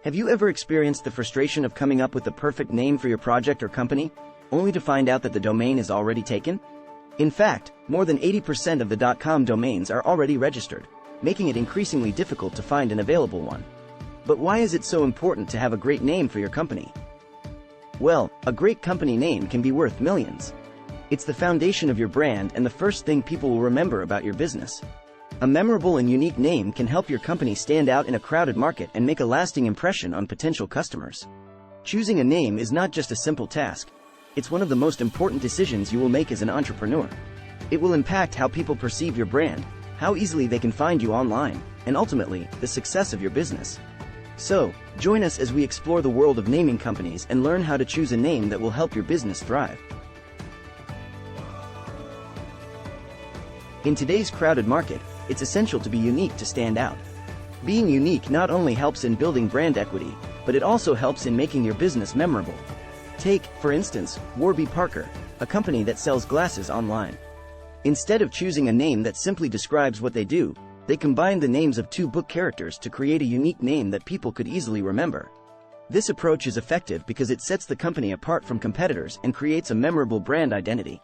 Have you ever experienced the frustration of coming up with the perfect name for your project or company, only to find out that the domain is already taken? In fact, more than 80% of the .com domains are already registered, making it increasingly difficult to find an available one. But why is it so important to have a great name for your company? Well, a great company name can be worth millions. It's the foundation of your brand and the first thing people will remember about your business. A memorable and unique name can help your company stand out in a crowded market and make a lasting impression on potential customers. Choosing a name is not just a simple task. It's one of the most important decisions you will make as an entrepreneur. It will impact how people perceive your brand, how easily they can find you online, and ultimately, the success of your business. So, join us as we explore the world of naming companies and learn how to choose a name that will help your business thrive. In today's crowded market, it's essential to be unique to stand out. Being unique not only helps in building brand equity, but it also helps in making your business memorable. Take, for instance, Warby Parker, a company that sells glasses online. Instead of choosing a name that simply describes what they do, they combined the names of two book characters to create a unique name that people could easily remember. This approach is effective because it sets the company apart from competitors and creates a memorable brand identity.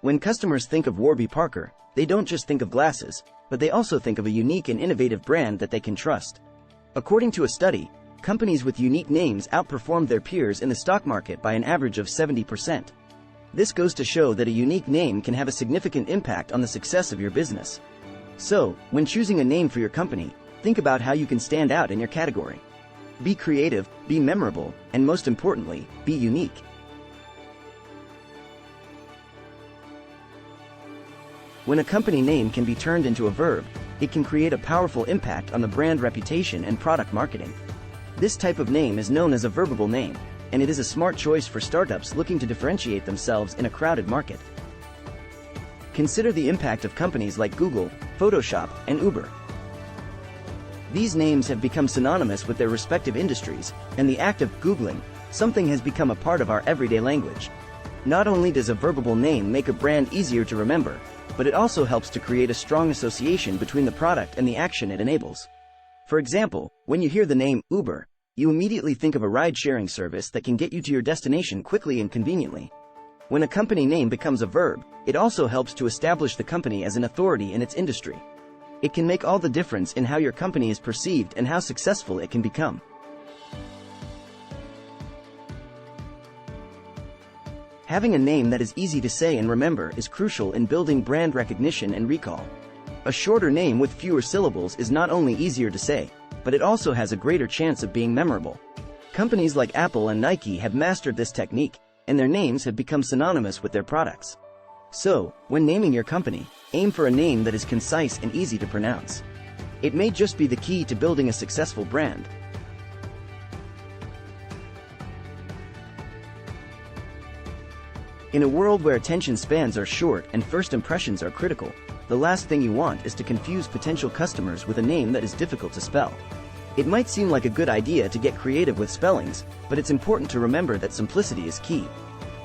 When customers think of Warby Parker, they don't just think of glasses, but they also think of a unique and innovative brand that they can trust. According to a study, companies with unique names outperformed their peers in the stock market by an average of 70%. This goes to show that a unique name can have a significant impact on the success of your business. So, when choosing a name for your company, think about how you can stand out in your category. Be creative, be memorable, and most importantly, be unique. When a company name can be turned into a verb, it can create a powerful impact on the brand reputation and product marketing. This type of name is known as a verbable name, and it is a smart choice for startups looking to differentiate themselves in a crowded market. Consider the impact of companies like Google, Photoshop, and Uber. These names have become synonymous with their respective industries, and the act of Googling something has become a part of our everyday language. Not only does a verbable name make a brand easier to remember, but it also helps to create a strong association between the product and the action it enables. For example, when you hear the name Uber, you immediately think of a ride-sharing service that can get you to your destination quickly and conveniently. When a company name becomes a verb, it also helps to establish the company as an authority in its industry. It can make all the difference in how your company is perceived and how successful it can become. Having a name that is easy to say and remember is crucial in building brand recognition and recall. A shorter name with fewer syllables is not only easier to say, but it also has a greater chance of being memorable. Companies like Apple and Nike have mastered this technique, and their names have become synonymous with their products. So, when naming your company, aim for a name that is concise and easy to pronounce. It may just be the key to building a successful brand. In a world where attention spans are short and first impressions are critical, the last thing you want is to confuse potential customers with a name that is difficult to spell. It might seem like a good idea to get creative with spellings, but it's important to remember that simplicity is key.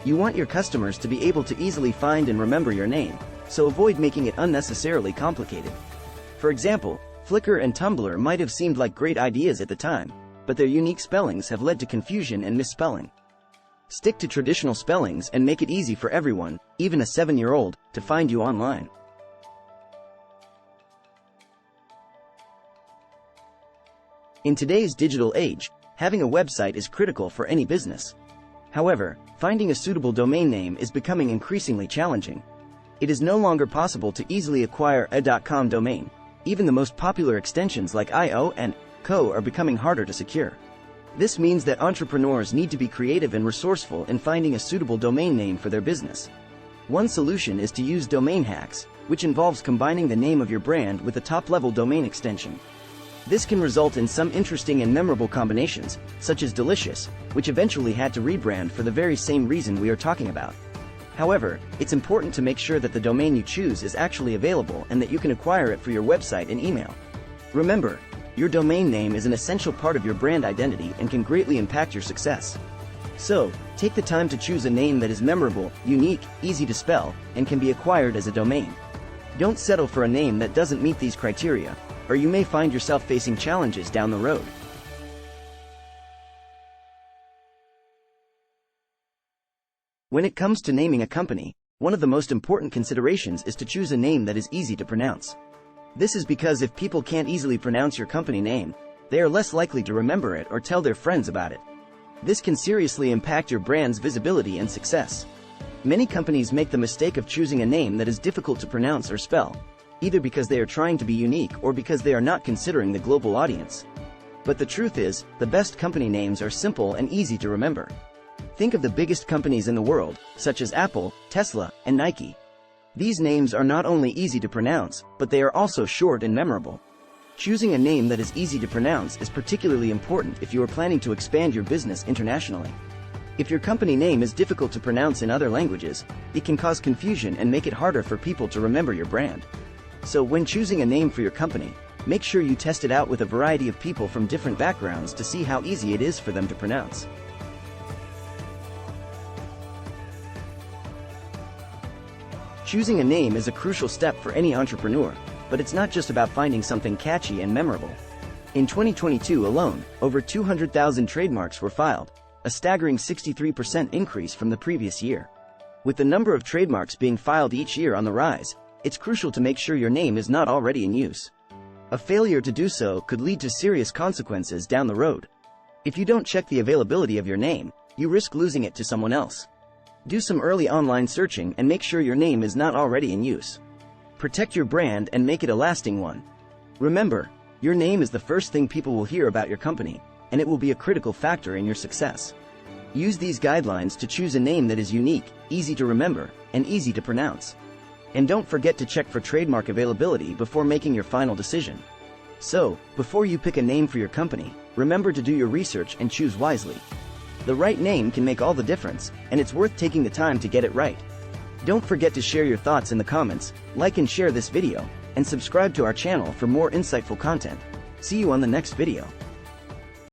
You want your customers to be able to easily find and remember your name, so avoid making it unnecessarily complicated. For example, Flickr and Tumblr might have seemed like great ideas at the time, but their unique spellings have led to confusion and misspelling. Stick to traditional spellings and make it easy for everyone, even a 7-year-old, to find you online. In today's digital age, having a website is critical for any business. However, finding a suitable domain name is becoming increasingly challenging. It is no longer possible to easily acquire a .com domain. Even the most popular extensions like .io and .co are becoming harder to secure. This means that entrepreneurs need to be creative and resourceful in finding a suitable domain name for their business. One solution is to use domain hacks, which involves combining the name of your brand with a top-level domain extension. This can result in some interesting and memorable combinations, such as Delicious, which eventually had to rebrand for the very same reason we are talking about. However, it's important to make sure that the domain you choose is actually available and that you can acquire it for your website and email. Remember, your domain name is an essential part of your brand identity and can greatly impact your success. So, take the time to choose a name that is memorable, unique, easy to spell, and can be acquired as a domain. Don't settle for a name that doesn't meet these criteria, or you may find yourself facing challenges down the road. When it comes to naming a company, one of the most important considerations is to choose a name that is easy to pronounce. This is because if people can't easily pronounce your company name, they are less likely to remember it or tell their friends about it. This can seriously impact your brand's visibility and success. Many companies make the mistake of choosing a name that is difficult to pronounce or spell, either because they are trying to be unique or because they are not considering the global audience. But the truth is, the best company names are simple and easy to remember. Think of the biggest companies in the world, such as Apple, Tesla, and Nike. These names are not only easy to pronounce, but they are also short and memorable. Choosing a name that is easy to pronounce is particularly important if you are planning to expand your business internationally. If your company name is difficult to pronounce in other languages, it can cause confusion and make it harder for people to remember your brand. So when choosing a name for your company, make sure you test it out with a variety of people from different backgrounds to see how easy it is for them to pronounce. Choosing a name is a crucial step for any entrepreneur, but it's not just about finding something catchy and memorable. In 2022 alone, over 200,000 trademarks were filed, a staggering 63% increase from the previous year. With the number of trademarks being filed each year on the rise, it's crucial to make sure your name is not already in use. A failure to do so could lead to serious consequences down the road. If you don't check the availability of your name, you risk losing it to someone else. Do some early online searching and make sure your name is not already in use. Protect your brand and make it a lasting one. Remember, your name is the first thing people will hear about your company, and it will be a critical factor in your success. Use these guidelines to choose a name that is unique, easy to remember, and easy to pronounce. And don't forget to check for trademark availability before making your final decision. So, before you pick a name for your company, remember to do your research and choose wisely. The right name can make all the difference, and it's worth taking the time to get it right. Don't forget to share your thoughts in the comments, like and share this video, and subscribe to our channel for more insightful content. See you on the next video.